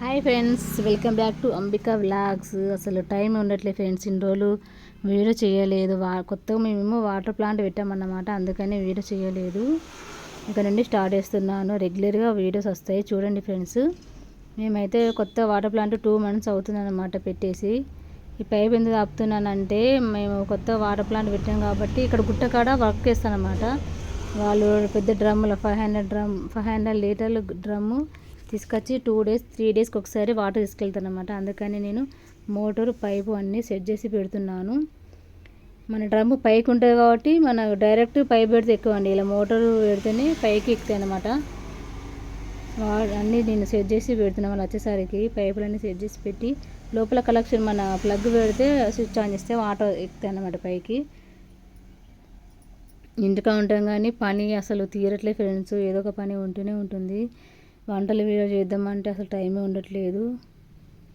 Hi friends, welcome back to Ambika vlogs. అసలు time ఉండట్లేదు friends, ఇన్ని రోజులు వీడియో చేయలేదు. కొత్తగా మేమేమో వాటర్ ప్లాంట్ పెట్టామన్నమాట, అందుకని వీడియో చేయలేదు. ఇక్కడ నుండి స్టార్ట్ చేస్తున్నాను. రెగ్యులర్గా వీడియోస్ వస్తాయి చూడండి ఫ్రెండ్స్. మేమైతే కొత్త వాటర్ ప్లాంట్ 2 months అవుతుందన్నమాట పెట్టేసి. ఈ పైప్ ఎందుకు ఆపుతున్నానంటే, మేము కొత్త వాటర్ ప్లాంట్ పెట్టాం కాబట్టి ఇక్కడ గుట్టకాడ వర్క్ చేస్తానమాట. వాళ్ళు పెద్ద డ్రమ్ముల 500 లీటర్ల డ్రమ్ము తీసుకొచ్చి 2 days 3 daysకి ఒకసారి వాటర్ తీసుకెళ్తానమాట. అందుకని నేను మోటారు పైపు అన్నీ సెట్ చేసి పెడుతున్నాను. మన డ్రమ్ము పైకి ఉంటుంది కాబట్టి మన డైరెక్ట్ పైప్ పెడితే ఎక్కువ అండి, ఇలా మోటారు పెడితేనే పైకి ఎక్కుతాయి అన్నమాట. అన్నీ నేను సెట్ చేసి పెడుతున్నాను. వాళ్ళు వచ్చేసరికి పైపులన్నీ సెట్ చేసి పెట్టి లోపల కలెక్షన్ మన ప్లగ్ పెడితే స్విచ్ ఆన్ చేస్తే వాటర్ ఎక్కుతాయి అన్నమాట పైకి. ఇంటికా ఉంటాం కానీ పని అసలు తీరట్లేదు ఫ్రెండ్స్, ఏదో ఒక పని ఉంటూనే ఉంటుంది. వంటలు వీడియో చేద్దామంటే అసలు టైమే ఉండట్లేదు.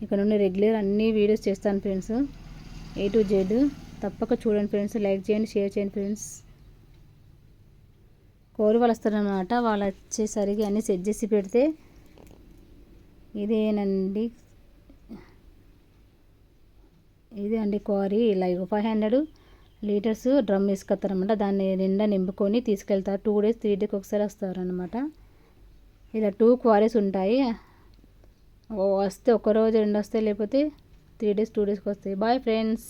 ఇక్కడ నుండి రెగ్యులర్ అన్ని వీడియోస్ చేస్తాను ఫ్రెండ్స్, A to Z. తప్పక చూడండి ఫ్రెండ్స్, లైక్ చేయండి, షేర్ చేయండి ఫ్రెండ్స్. కోరి వాళ్ళు వస్తారనమాట, వాళ్ళు వచ్చేసరికి అన్నీ సెట్ చేసి పెడితే ఇదే అండి క్వారీ. ఇలా 500 లీటర్స్ డ్రమ్ తీసుకొస్తారనమాట. దాన్ని నిండా నింపుకొని తీసుకెళ్తారు. 2 days 3 daysకి ఒకసారి వస్తారనమాట. ఇలా 2 క్వారీస్ ఉంటాయి. వస్తే ఒక రోజు 2 వస్తాయి, లేకపోతే 3 days 2 daysకి వస్తాయి. Boy friends.